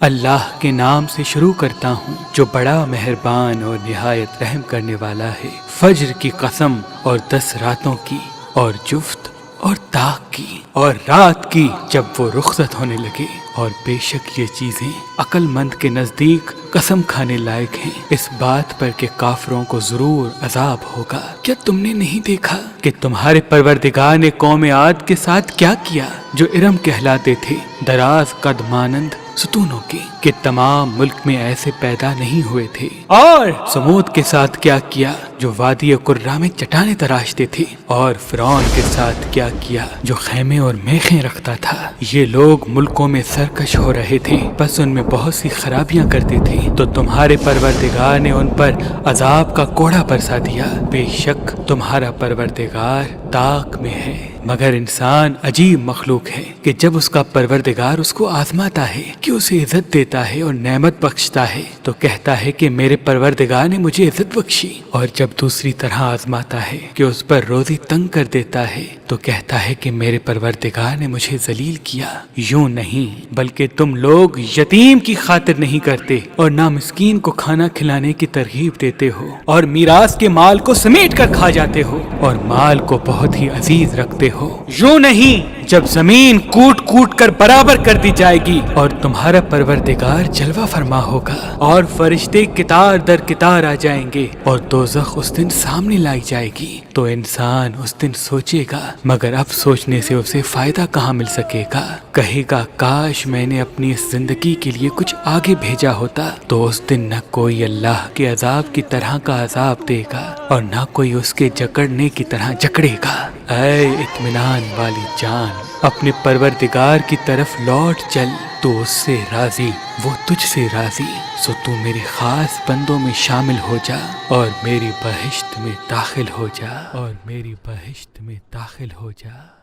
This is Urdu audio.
اللہ کے نام سے شروع کرتا ہوں جو بڑا مہربان اور نہایت رحم کرنے والا ہے۔ فجر کی قسم اور 10 راتوں کی اور جفت اور طاق کی اور رات کی جب وہ رخصت ہونے لگے، اور بے شک یہ چیزیں عقل مند کے نزدیک قسم کھانے لائق ہیں، اس بات پر کہ کافروں کو ضرور عذاب ہوگا۔ کیا تم نے نہیں دیکھا کہ تمہارے پروردگار نے قوم عاد کے ساتھ کیا کیا جو ارم کہلاتے تھے، دراز قد مانند ستونوں کے، کہ تمام ملک میں ایسے پیدا نہیں ہوئے تھے؟ اور سمود کے ساتھ کیا کیا جو وادی قرہ میں چٹانیں تراشتے تھے؟ اور فرعون کے ساتھ کیا کیا جو خیمے اور میخیں رکھتا تھا؟ یہ لوگ ملکوں میں سرکش ہو رہے تھے، بس ان میں بہت سی خرابیاں کرتے تھے، تو تمہارے پروردگار نے ان پر عذاب کا کوڑا برسا دیا۔ بے شک تمہارا پروردگار طاق میں ہے، مگر انسان عجیب مخلوق ہے کہ جب اس کا پروردگار اس کو آزماتا ہے، کہ اسے عزت دیتا ہے اور نعمت بخشتا ہے، تو کہتا ہے کہ میرے پروردگار نے مجھے عزت بخشی، اور جب دوسری طرح آزماتا ہے کہ اس پر روزی تنگ کر دیتا ہے، تو کہتا ہے کہ میرے پروردگار نے مجھے ذلیل کیا۔ یوں نہیں، بلکہ تم لوگ یتیم کی خاطر نہیں کرتے اور نہ مسکین کو کھانا کھلانے کی ترغیب دیتے ہو، اور میراث کے مال کو سمیٹ کر کھا جاتے ہو، اور مال کو بہت ہی عزیز رکھتے ہو۔ یوں نہیں، جب زمین کوٹ کوٹ کر برابر کر دی جائے گی اور تمہارا پروردگار جلوہ فرما ہوگا، اور فرشتے قطار در قطار آ جائیں گے، اور دوزخ اس دن سامنے لائی جائے گی، تو انسان اس دن سوچے گا، مگر اب سوچنے سے اسے فائدہ کہاں مل سکے گا؟ کہے گا کاش میں نے اپنی اس زندگی کے لیے کچھ آگے بھیجا ہوتا، تو اس دن نہ کوئی اللہ کے عذاب کی طرح کا عذاب دے گا، اور نہ کوئی اس کے جکڑنے کی طرح جکڑے گا۔ اے اطمینان والی جان، اپنے پروردگار کی طرف لوٹ چل، تو اس سے راضی، وہ تجھ سے راضی، سو تو میرے خاص بندوں میں شامل ہو جا، اور میری بہشت میں داخل ہو جا، اور میری بہشت میں داخل ہو جا۔